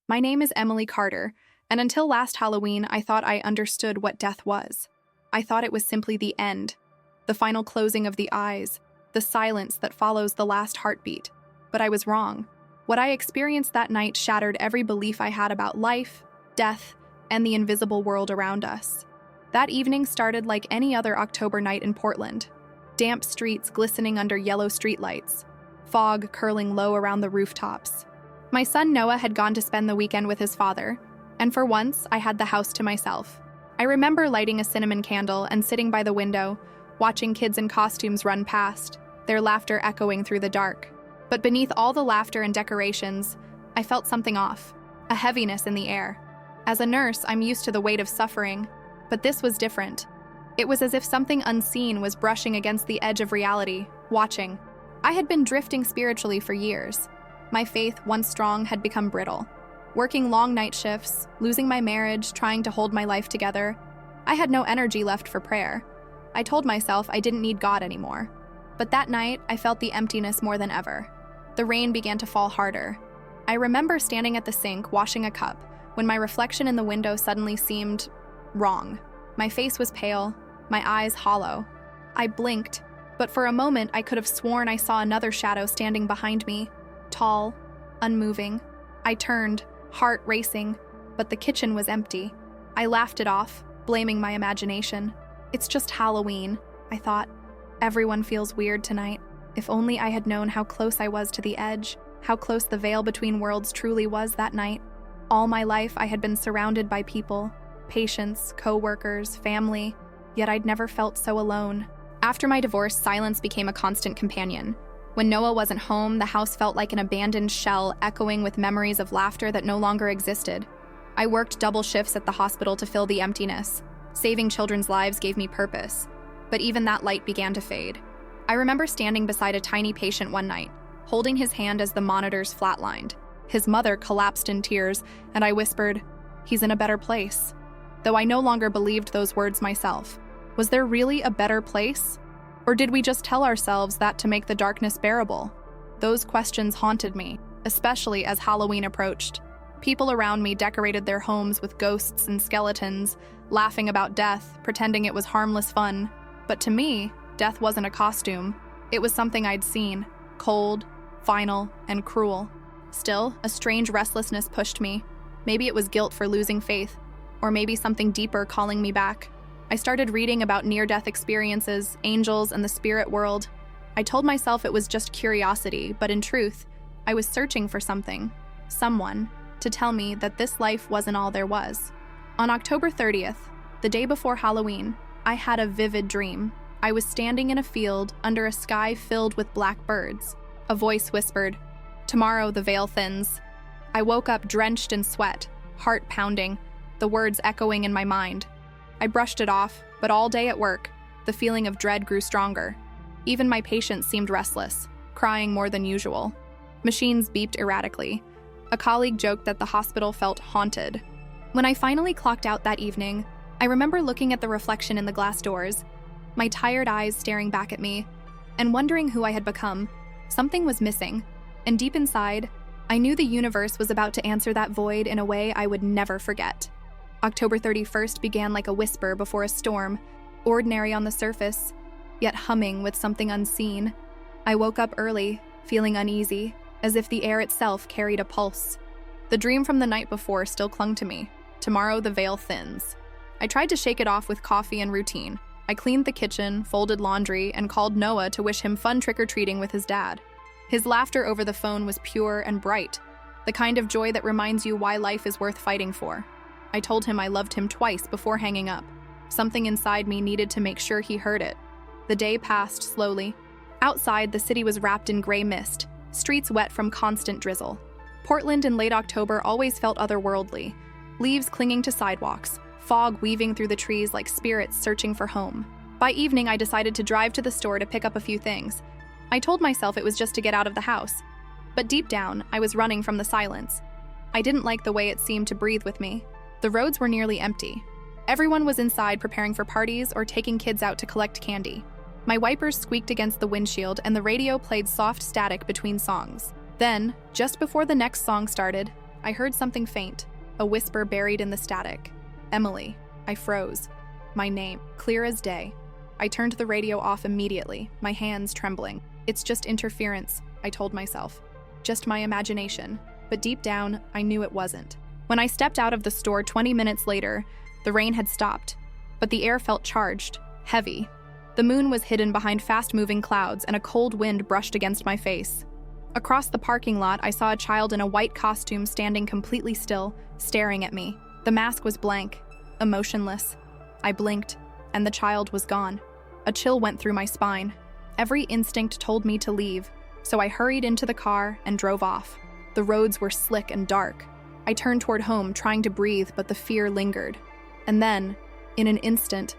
My name is Emily Carter, and until last Halloween, I thought I understood what death was. I thought it was simply the end, the final closing of the eyes, the silence that follows the last heartbeat. But I was wrong. What I experienced that night shattered every belief I had about life, death, and the invisible world around us. That evening started like any other October night in Portland. Damp streets glistening under yellow streetlights, fog curling low around the rooftops. My son Noah had gone to spend the weekend with his father, and for once, I had the house to myself. I remember lighting a cinnamon candle and sitting by the window, watching kids in costumes run past, their laughter echoing through the dark. But beneath all the laughter and decorations, I felt something off, a heaviness in the air. As a nurse, I'm used to the weight of suffering, but this was different. It was as if something unseen was brushing against the edge of reality, watching. I had been drifting spiritually for years. My faith, once strong, had become brittle. Working long night shifts, losing my marriage, trying to hold my life together, I had no energy left for prayer. I told myself I didn't need God anymore. But that night, I felt the emptiness more than ever. The rain began to fall harder. I remember standing at the sink, washing a cup, when my reflection in the window suddenly seemed wrong. My face was pale, my eyes hollow. I blinked, but for a moment I could have sworn I saw another shadow standing behind me, tall, unmoving. I turned, heart racing, but the kitchen was empty. I laughed it off, blaming my imagination. It's just Halloween, I thought. Everyone feels weird tonight. If only I had known how close I was to the edge, how close the veil between worlds truly was that night. All my life I had been surrounded by people, patients, co-workers, family, yet I'd never felt so alone. After my divorce, silence became a constant companion. When Noah wasn't home, the house felt like an abandoned shell, echoing with memories of laughter that no longer existed. I worked double shifts at the hospital to fill the emptiness. Saving children's lives gave me purpose, but even that light began to fade. I remember standing beside a tiny patient one night, holding his hand as the monitors flatlined. His mother collapsed in tears, and I whispered, "He's in a better place." Though I no longer believed those words myself. Was there really a better place? Or did we just tell ourselves that to make the darkness bearable? Those questions haunted me, especially as Halloween approached. People around me decorated their homes with ghosts and skeletons, laughing about death, pretending it was harmless fun. But to me, death wasn't a costume. It was something I'd seen, cold, final, and cruel. Still, a strange restlessness pushed me. Maybe it was guilt for losing faith, or maybe something deeper calling me back. I started reading about near-death experiences, angels, and the spirit world. I told myself it was just curiosity, but in truth, I was searching for something, someone, to tell me that this life wasn't all there was. On October 30th, the day before Halloween, I had a vivid dream. I was standing in a field under a sky filled with black birds. A voice whispered, "Tomorrow the veil thins." I woke up drenched in sweat, heart pounding, the words echoing in my mind. I brushed it off, but all day at work, the feeling of dread grew stronger. Even my patients seemed restless, crying more than usual. Machines beeped erratically. A colleague joked that the hospital felt haunted. When I finally clocked out that evening, I remember looking at the reflection in the glass doors, my tired eyes staring back at me, and wondering who I had become. Something was missing, and deep inside, I knew the universe was about to answer that void in a way I would never forget. October 31st began like a whisper before a storm, ordinary on the surface, yet humming with something unseen. I woke up early, feeling uneasy, as if the air itself carried a pulse. The dream from the night before still clung to me. Tomorrow the veil thins. I tried to shake it off with coffee and routine. I cleaned the kitchen, folded laundry, and called Noah to wish him fun trick-or-treating with his dad. His laughter over the phone was pure and bright, the kind of joy that reminds you why life is worth fighting for. I told him I loved him twice before hanging up. Something inside me needed to make sure he heard it. The day passed slowly. Outside, the city was wrapped in gray mist, streets wet from constant drizzle. Portland in late October always felt otherworldly, leaves clinging to sidewalks, fog weaving through the trees like spirits searching for home. By evening, I decided to drive to the store to pick up a few things. I told myself it was just to get out of the house. But deep down, I was running from the silence. I didn't like the way it seemed to breathe with me. The roads were nearly empty. Everyone was inside preparing for parties or taking kids out to collect candy. My wipers squeaked against the windshield and the radio played soft static between songs. Then, just before the next song started, I heard something faint, a whisper buried in the static. Emily. I froze. My name, clear as day. I turned the radio off immediately, my hands trembling. It's just interference, I told myself. Just my imagination. But deep down, I knew it wasn't. When I stepped out of the store 20 minutes later, the rain had stopped, but the air felt charged, heavy. The moon was hidden behind fast-moving clouds, and a cold wind brushed against my face. Across the parking lot, I saw a child in a white costume standing completely still, staring at me. The mask was blank, emotionless. I blinked, and the child was gone. A chill went through my spine. Every instinct told me to leave, so I hurried into the car and drove off. The roads were slick and dark. I turned toward home, trying to breathe, but the fear lingered. And then, in an instant,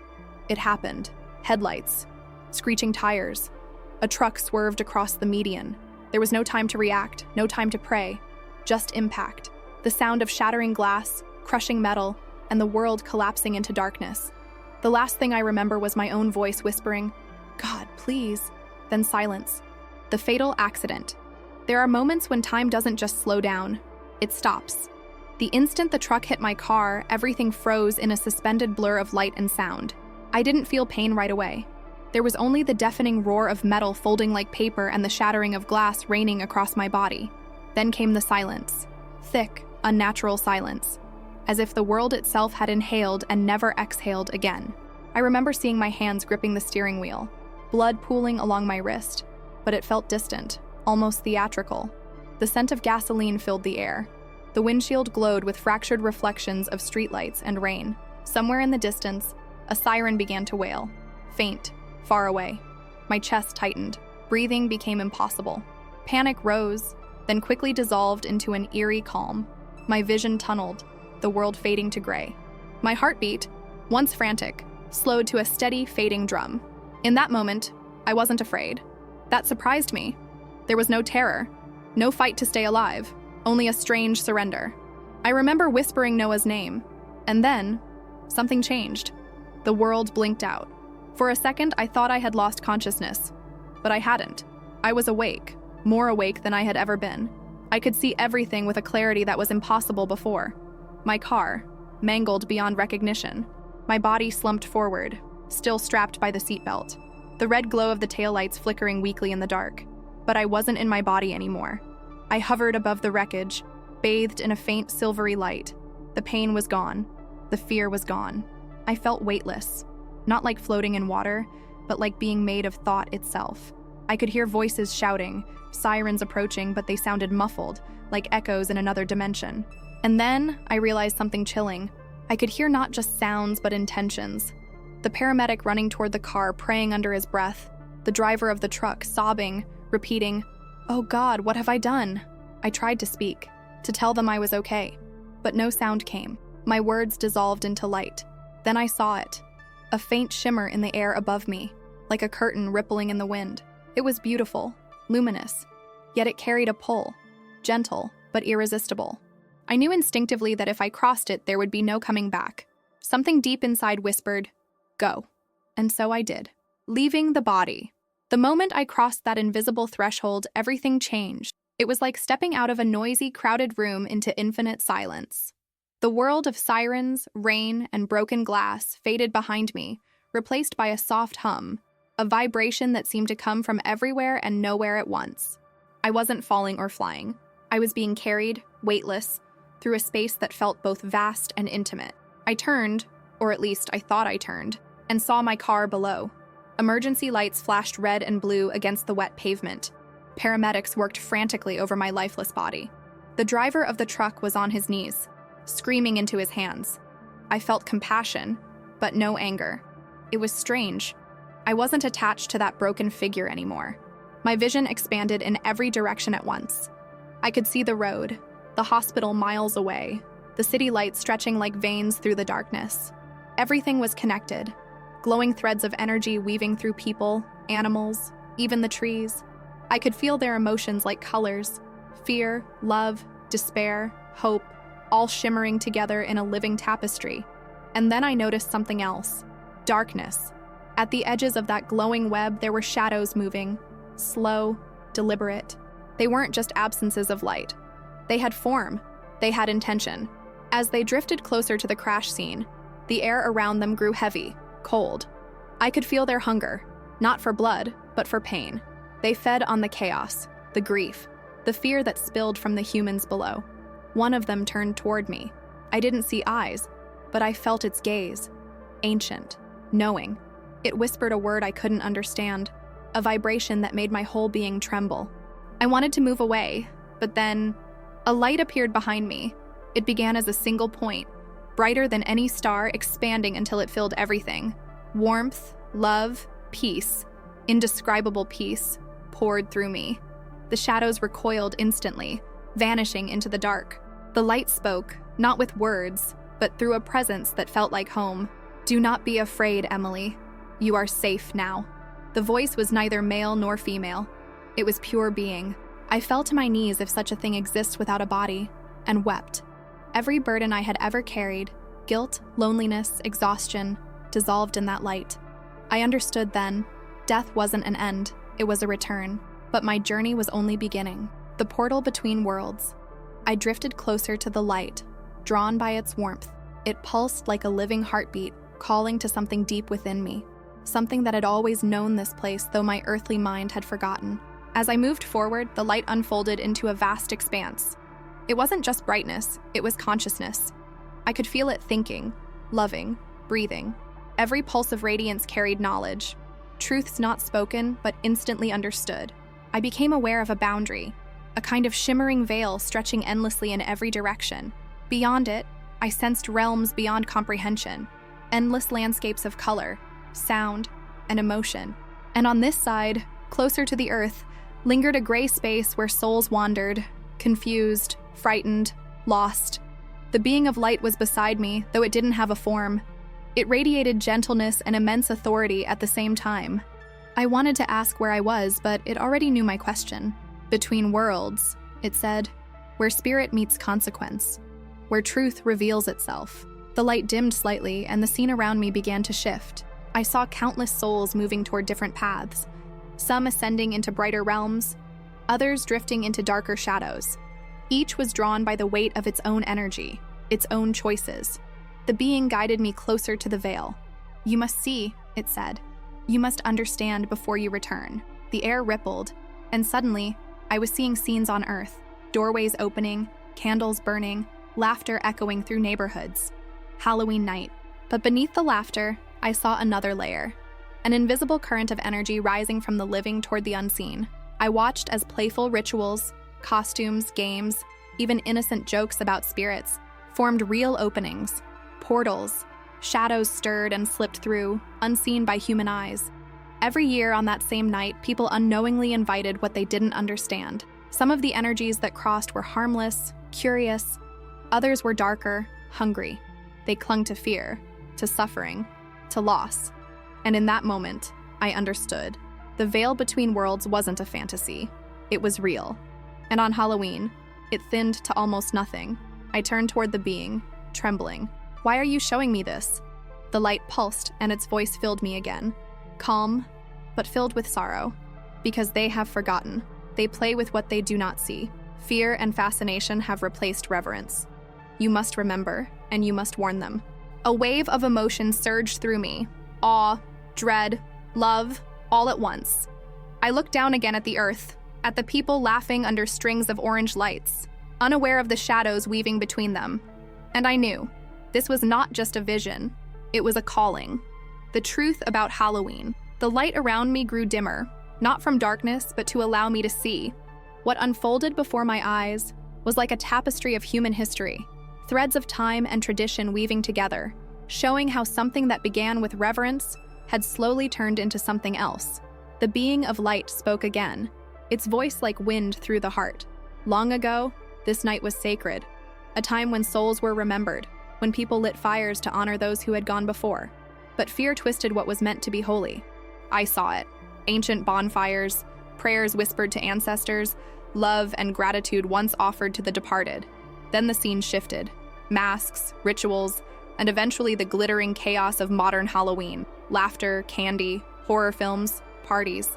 it happened. Headlights, screeching tires. A truck swerved across the median. There was no time to react, no time to pray, just impact. The sound of shattering glass, crushing metal, and the world collapsing into darkness. The last thing I remember was my own voice whispering, "God, please." Then silence. The fatal accident. There are moments when time doesn't just slow down, it stops. The instant the truck hit my car, everything froze in a suspended blur of light and sound. I didn't feel pain right away. There was only the deafening roar of metal folding like paper and the shattering of glass raining across my body. Then came the silence. Thick, unnatural silence. As if the world itself had inhaled and never exhaled again. I remember seeing my hands gripping the steering wheel, blood pooling along my wrist, but it felt distant, almost theatrical. The scent of gasoline filled the air. The windshield glowed with fractured reflections of streetlights and rain. Somewhere in the distance, a siren began to wail. Faint, far away. My chest tightened. Breathing became impossible. Panic rose, then quickly dissolved into an eerie calm. My vision tunneled, the world fading to gray. My heartbeat, once frantic, slowed to a steady, fading drum. In that moment, I wasn't afraid. That surprised me. There was no terror, no fight to stay alive, only a strange surrender. I remember whispering Noah's name, and then, something changed. The world blinked out. For a second, I thought I had lost consciousness, but I hadn't. I was awake, more awake than I had ever been. I could see everything with a clarity that was impossible before. My car, mangled beyond recognition. My body slumped forward, still strapped by the seatbelt. The red glow of the taillights flickering weakly in the dark. But I wasn't in my body anymore. I hovered above the wreckage, bathed in a faint silvery light. The pain was gone. The fear was gone. I felt weightless, not like floating in water, but like being made of thought itself. I could hear voices shouting, sirens approaching, but they sounded muffled, like echoes in another dimension. And then I realized something chilling. I could hear not just sounds, but intentions. The paramedic running toward the car, praying under his breath. The driver of the truck, sobbing, repeating, "Oh God, what have I done?" I tried to speak, to tell them I was okay, but no sound came. My words dissolved into light. Then I saw it, a faint shimmer in the air above me, like a curtain rippling in the wind. It was beautiful, luminous, yet it carried a pull, gentle but irresistible. I knew instinctively that if I crossed it, there would be no coming back. Something deep inside whispered, "Go." And so I did, leaving the body. The moment I crossed that invisible threshold, everything changed. It was like stepping out of a noisy, crowded room into infinite silence. The world of sirens, rain, and broken glass faded behind me, replaced by a soft hum, a vibration that seemed to come from everywhere and nowhere at once. I wasn't falling or flying. I was being carried, weightless, through a space that felt both vast and intimate. I turned, or at least I thought I turned, and saw my car below. Emergency lights flashed red and blue against the wet pavement. Paramedics worked frantically over my lifeless body. The driver of the truck was on his knees, screaming into his hands. I felt compassion, but no anger. It was strange. I wasn't attached to that broken figure anymore. My vision expanded in every direction at once. I could see the road, the hospital miles away, the city lights stretching like veins through the darkness. Everything was connected, glowing threads of energy weaving through people, animals, even the trees. I could feel their emotions like colors, fear, love, despair, hope, all shimmering together in a living tapestry. And then I noticed something else, darkness. At the edges of that glowing web, there were shadows moving, slow, deliberate. They weren't just absences of light. They had form, They had intention. As they drifted closer to the crash scene, the air around them grew heavy, cold. I could feel their hunger, not for blood, but for pain. They fed on the chaos, the grief, the fear that spilled from the humans below. One of them turned toward me. I didn't see eyes, but I felt its gaze. Ancient, knowing. It whispered a word I couldn't understand, a vibration that made my whole being tremble. I wanted to move away, but then a light appeared behind me. It began as a single point, brighter than any star, expanding until it filled everything. Warmth, love, peace, indescribable peace, poured through me. The shadows recoiled instantly, vanishing into the dark. The light spoke, not with words, but through a presence that felt like home. "Do not be afraid, Emily. You are safe now." The voice was neither male nor female. It was pure being. I fell to my knees, if such a thing exists without a body, and wept. Every burden I had ever carried, guilt, loneliness, exhaustion, dissolved in that light. I understood then, death wasn't an end, it was a return. But my journey was only beginning. The portal between worlds. I drifted closer to the light, drawn by its warmth. It pulsed like a living heartbeat, calling to something deep within me. Something that had always known this place, though my earthly mind had forgotten. As I moved forward, the light unfolded into a vast expanse. It wasn't just brightness, it was consciousness. I could feel it thinking, loving, breathing. Every pulse of radiance carried knowledge. Truths not spoken, but instantly understood. I became aware of a boundary, a kind of shimmering veil stretching endlessly in every direction. Beyond it, I sensed realms beyond comprehension, endless landscapes of color, sound, and emotion. And on this side, closer to the earth, lingered a gray space where souls wandered, confused, frightened, lost. The being of light was beside me, though it didn't have a form. It radiated gentleness and immense authority at the same time. I wanted to ask where I was, but it already knew my question. "Between worlds," it said, "where spirit meets consequence, where truth reveals itself." The light dimmed slightly, and the scene around me began to shift. I saw countless souls moving toward different paths, some ascending into brighter realms, others drifting into darker shadows. Each was drawn by the weight of its own energy, its own choices. The being guided me closer to the veil. "You must see," it said. "You must understand before you return." The air rippled, and suddenly, I was seeing scenes on Earth, doorways opening, candles burning, laughter echoing through neighborhoods. Halloween night. But beneath the laughter, I saw another layer, an invisible current of energy rising from the living toward the unseen. I watched as playful rituals, costumes, games, even innocent jokes about spirits formed real openings, portals. Shadows stirred and slipped through, unseen by human eyes. Every year on that same night, people unknowingly invited what they didn't understand. Some of the energies that crossed were harmless, curious. Others were darker, hungry. They clung to fear, to suffering, to loss. And in that moment, I understood. The veil between worlds wasn't a fantasy. It was real. And on Halloween, it thinned to almost nothing. I turned toward the being, trembling. "Why are you showing me this?" The light pulsed, and its voice filled me again. Calm, but filled with sorrow. "Because they have forgotten. They play with what they do not see. Fear and fascination have replaced reverence. You must remember, and you must warn them." A wave of emotion surged through me. Awe, dread, love, all at once. I looked down again at the earth, at the people laughing under strings of orange lights, unaware of the shadows weaving between them. And I knew. This was not just a vision, it was a calling. The truth about Halloween. The light around me grew dimmer, not from darkness, but to allow me to see. What unfolded before my eyes was like a tapestry of human history, threads of time and tradition weaving together, showing how something that began with reverence had slowly turned into something else. The being of light spoke again, its voice like wind through the heart. Long ago, this night was sacred, a time when souls were remembered, when people lit fires to honor those who had gone before. But fear twisted what was meant to be holy. I saw it. Ancient bonfires, prayers whispered to ancestors, love and gratitude once offered to the departed. Then the scene shifted. Masks, rituals, and eventually the glittering chaos of modern Halloween. Laughter, candy, horror films, parties.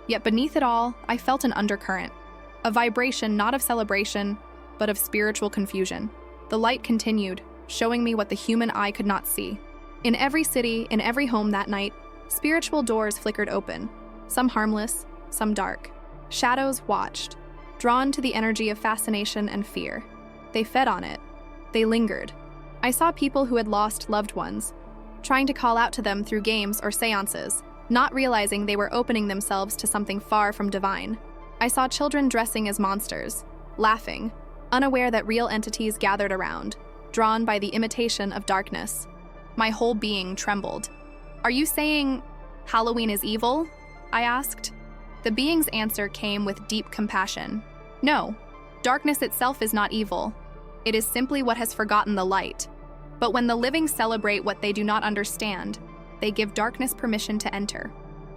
Yet beneath it all, I felt an undercurrent. A vibration not of celebration, but of spiritual confusion. The light continued, showing me what the human eye could not see. In every city, in every home that night, spiritual doors flickered open, some harmless, some dark. Shadows watched, drawn to the energy of fascination and fear. They fed on it. They lingered. I saw people who had lost loved ones, trying to call out to them through games or seances, not realizing they were opening themselves to something far from divine. I saw children dressing as monsters, laughing, unaware that real entities gathered around, drawn by the imitation of darkness. My whole being trembled. "Are you saying Halloween is evil?" I asked. The being's answer came with deep compassion. "No, darkness itself is not evil. It is simply what has forgotten the light. But when the living celebrate what they do not understand, they give darkness permission to enter."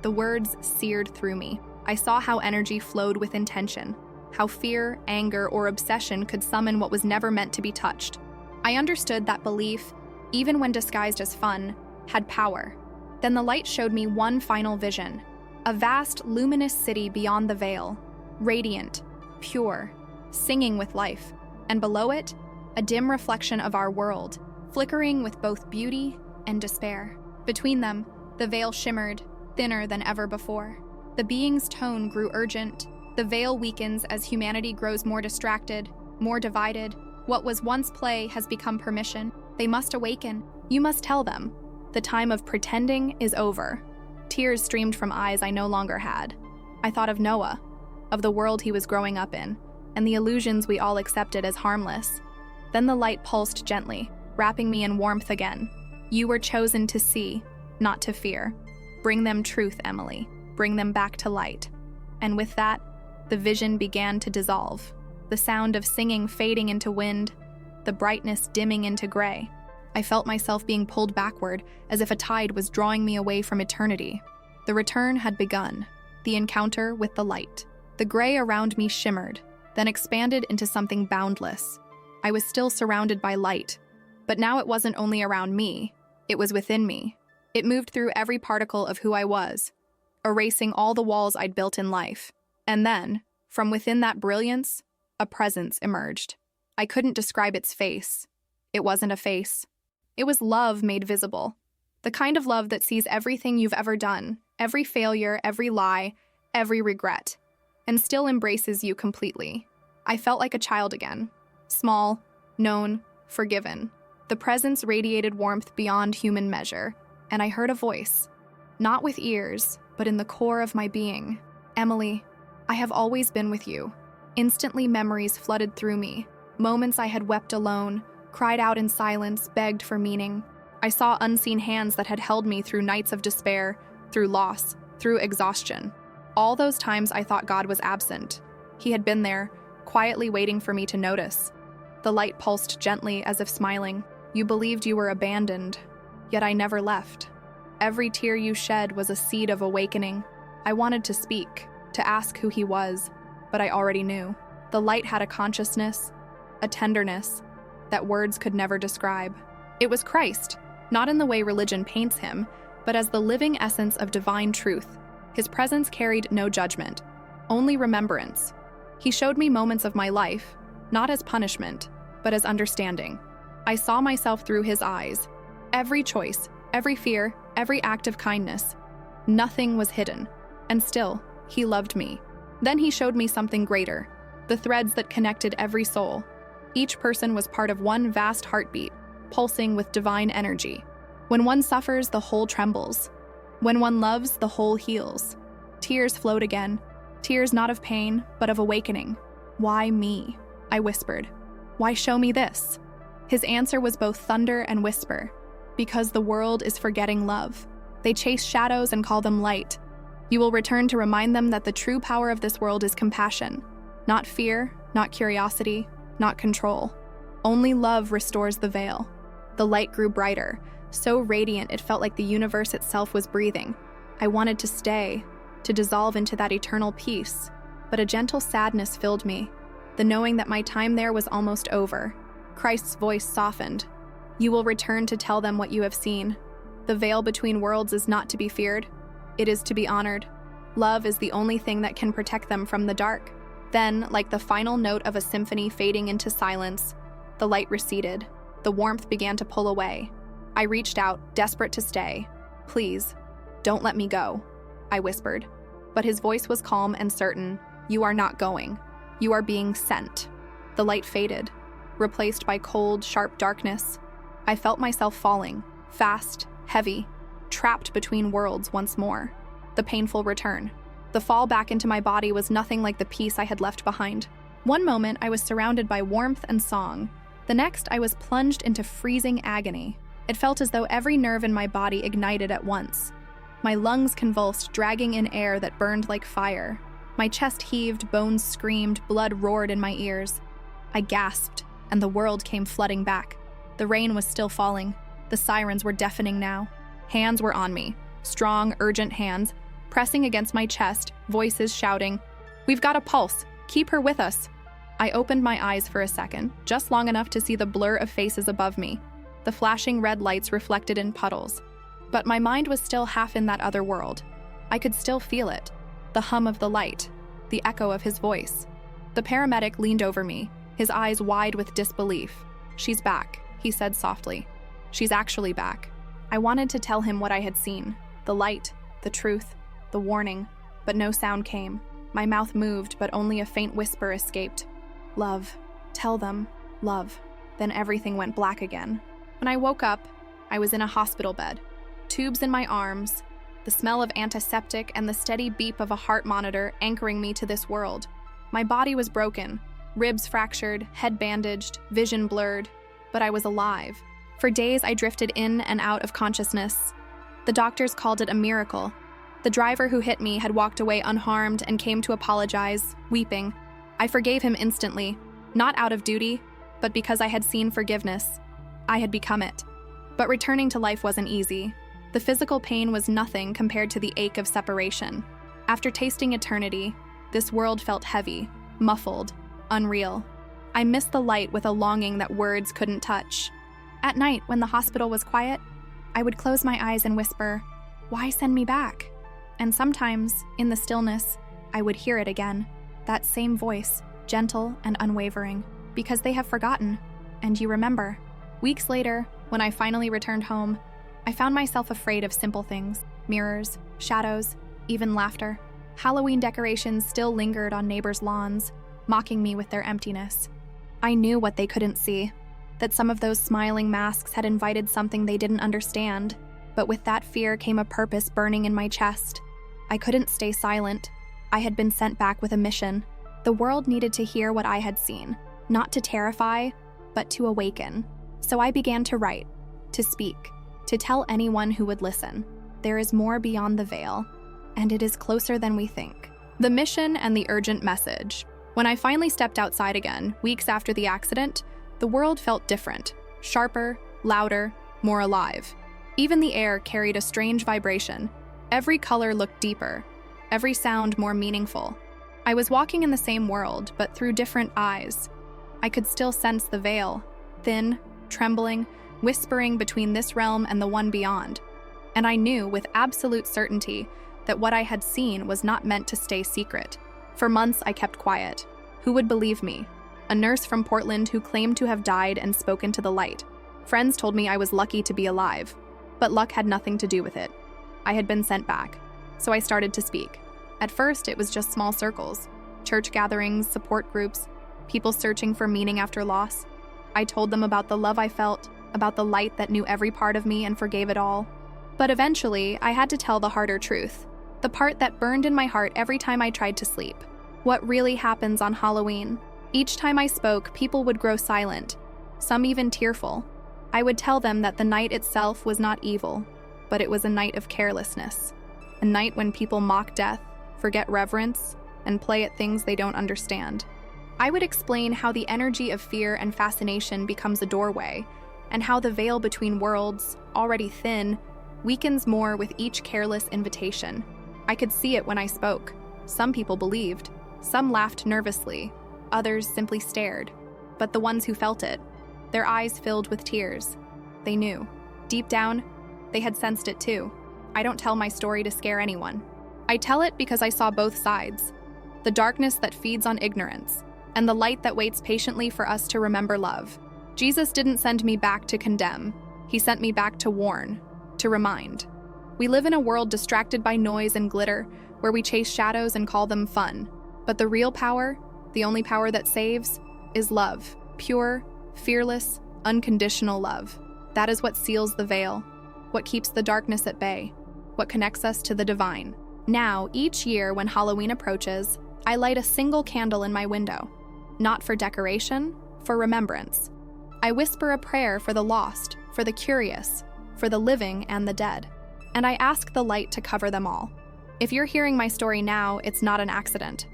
The words seared through me. I saw how energy flowed with intention, how fear, anger, or obsession could summon what was never meant to be touched. I understood that belief, even when disguised as fun, had power. Then the light showed me one final vision, a vast, luminous city beyond the veil, radiant, pure, singing with life, and below it, a dim reflection of our world, flickering with both beauty and despair. Between them, the veil shimmered, thinner than ever before. The being's tone grew urgent. The veil weakens as humanity grows more distracted, more divided. What was once play has become permission. They must awaken. You must tell them. The time of pretending is over. Tears streamed from eyes I no longer had. I thought of Noah, of the world he was growing up in, and the illusions we all accepted as harmless. Then the light pulsed gently, wrapping me in warmth again. "You were chosen to see, not to fear. Bring them truth, Emily. Bring them back to light." And with that, the vision began to dissolve. The sound of singing fading into wind, the brightness dimming into gray. I felt myself being pulled backward, as if a tide was drawing me away from eternity. The return had begun, the encounter with the light. The gray around me shimmered, then expanded into something boundless. I was still surrounded by light, but now it wasn't only around me, it was within me. It moved through every particle of who I was, erasing all the walls I'd built in life. And then, from within that brilliance, a presence emerged. I couldn't describe its face. It wasn't a face. It was love made visible. The kind of love that sees everything you've ever done, every failure, every lie, every regret, and still embraces you completely. I felt like a child again. Small, known, forgiven. The presence radiated warmth beyond human measure, and I heard a voice. Not with ears, but in the core of my being. "Emily, I have always been with you." Instantly, memories flooded through me. Moments I had wept alone, cried out in silence, begged for meaning. I saw unseen hands that had held me through nights of despair, through loss, through exhaustion. All those times I thought God was absent. He had been there, quietly waiting for me to notice. The light pulsed gently as if smiling. "You believed you were abandoned, yet I never left. Every tear you shed was a seed of awakening." I wanted to speak, to ask who he was, but I already knew. The light had a consciousness, a tenderness, that words could never describe. It was Christ, not in the way religion paints him, but as the living essence of divine truth. His presence carried no judgment, only remembrance. He showed me moments of my life, not as punishment, but as understanding. I saw myself through his eyes. Every choice, every fear, every act of kindness. Nothing was hidden, and still, he loved me. Then he showed me something greater, the threads that connected every soul. Each person was part of one vast heartbeat, pulsing with divine energy. When one suffers, the whole trembles. When one loves, the whole heals. Tears flowed again, tears not of pain, but of awakening. "Why me?" I whispered. "Why show me this?" His answer was both thunder and whisper. "Because the world is forgetting love. They chase shadows and call them light. You will return to remind them that the true power of this world is compassion, not fear, not curiosity, not control. Only love restores the veil." The light grew brighter, so radiant it felt like the universe itself was breathing. I wanted to stay, to dissolve into that eternal peace, but a gentle sadness filled me, the knowing that my time there was almost over. Christ's voice softened. "You will return to tell them what you have seen. The veil between worlds is not to be feared. It is to be honored. Love is the only thing that can protect them from the dark." Then, like the final note of a symphony fading into silence, the light receded. The warmth began to pull away. I reached out, desperate to stay. "Please, don't let me go," I whispered. But his voice was calm and certain. "You are not going. You are being sent." The light faded, replaced by cold, sharp darkness. I felt myself falling, fast, heavy, trapped between worlds once more. The painful return. The fall back into my body was nothing like the peace I had left behind. One moment, I was surrounded by warmth and song. The next, I was plunged into freezing agony. It felt as though every nerve in my body ignited at once. My lungs convulsed, dragging in air that burned like fire. My chest heaved, bones screamed, blood roared in my ears. I gasped, and the world came flooding back. The rain was still falling. The sirens were deafening now. Hands were on me, strong, urgent hands, pressing against my chest, voices shouting, "We've got a pulse! Keep her with us!" I opened my eyes for a second, just long enough to see the blur of faces above me, the flashing red lights reflected in puddles. But my mind was still half in that other world. I could still feel it, the hum of the light, the echo of his voice. The paramedic leaned over me, his eyes wide with disbelief. "She's back," he said softly. "She's actually back." I wanted to tell him what I had seen, the light, the truth, the warning, but no sound came. My mouth moved, but only a faint whisper escaped. "Love. Tell them. Love." Then everything went black again. When I woke up, I was in a hospital bed. Tubes in my arms, the smell of antiseptic and the steady beep of a heart monitor anchoring me to this world. My body was broken, ribs fractured, head bandaged, vision blurred, but I was alive. For days, I drifted in and out of consciousness. The doctors called it a miracle. The driver who hit me had walked away unharmed and came to apologize, weeping. I forgave him instantly, not out of duty, but because I had seen forgiveness. I had become it. But returning to life wasn't easy. The physical pain was nothing compared to the ache of separation. After tasting eternity, this world felt heavy, muffled, unreal. I missed the light with a longing that words couldn't touch. At night, when the hospital was quiet, I would close my eyes and whisper, "Why send me back?" And sometimes, in the stillness, I would hear it again, that same voice, gentle and unwavering, "Because they have forgotten, and you remember." Weeks later, when I finally returned home, I found myself afraid of simple things, mirrors, shadows, even laughter. Halloween decorations still lingered on neighbors' lawns, mocking me with their emptiness. I knew what they couldn't see, that some of those smiling masks had invited something they didn't understand, but with that fear came a purpose burning in my chest. I couldn't stay silent. I had been sent back with a mission. The world needed to hear what I had seen, not to terrify, but to awaken. So I began to write, to speak, to tell anyone who would listen. There is more beyond the veil, and it is closer than we think. The mission and the urgent message. When I finally stepped outside again, weeks after the accident, the world felt different, sharper, louder, more alive. Even the air carried a strange vibration. Every color looked deeper, every sound more meaningful. I was walking in the same world, but through different eyes. I could still sense the veil, thin, trembling, whispering between this realm and the one beyond. And I knew with absolute certainty that what I had seen was not meant to stay secret. For months, I kept quiet. Who would believe me? A nurse from Portland who claimed to have died and spoken to the light. Friends told me I was lucky to be alive, but luck had nothing to do with it. I had been sent back, so I started to speak. At first, it was just small circles, church gatherings, support groups, people searching for meaning after loss. I told them about the love I felt, about the light that knew every part of me and forgave it all. But eventually, I had to tell the harder truth, the part that burned in my heart every time I tried to sleep. What really happens on Halloween? Each time I spoke, people would grow silent, some even tearful. I would tell them that the night itself was not evil, but it was a night of carelessness. A night when people mock death, forget reverence, and play at things they don't understand. I would explain how the energy of fear and fascination becomes a doorway, and how the veil between worlds, already thin, weakens more with each careless invitation. I could see it when I spoke. Some people believed, some laughed nervously, others simply stared. But the ones who felt it, their eyes filled with tears. They knew. Deep down, they had sensed it too. I don't tell my story to scare anyone. I tell it because I saw both sides. the darkness that feeds on ignorance, and the light that waits patiently for us to remember love. Jesus didn't send me back to condemn. He sent me back to warn, to remind. We live in a world distracted by noise and glitter, where we chase shadows and call them fun. But the real power, the only power that saves, is love. Pure, fearless, unconditional love. That is what seals the veil, what keeps the darkness at bay, what connects us to the divine. Now, each year when Halloween approaches, I light a single candle in my window. Not for decoration, for remembrance. I whisper a prayer for the lost, for the curious, for the living and the dead. And I ask the light to cover them all. If you're hearing my story now, it's not an accident.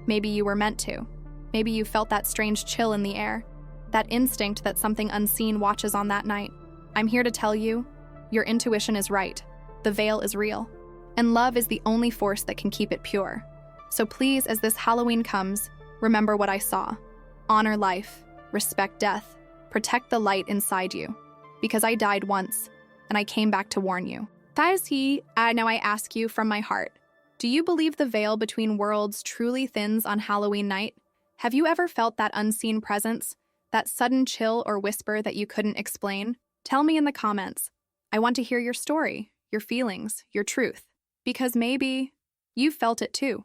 Maybe you were meant to. Maybe you felt that strange chill in the air, that instinct that something unseen watches on that night. I'm here to tell you, your intuition is right. The veil is real. And love is the only force that can keep it pure. So please, as this Halloween comes, remember what I saw. Honor life, respect death, protect the light inside you. Because I died once, and I came back to warn you. That is he. Now I ask you from my heart, do you believe the veil between worlds truly thins on Halloween night? Have you ever felt that unseen presence, that sudden chill or whisper that you couldn't explain? Tell me in the comments. I want to hear your story, your feelings, your truth. Because maybe you felt it too.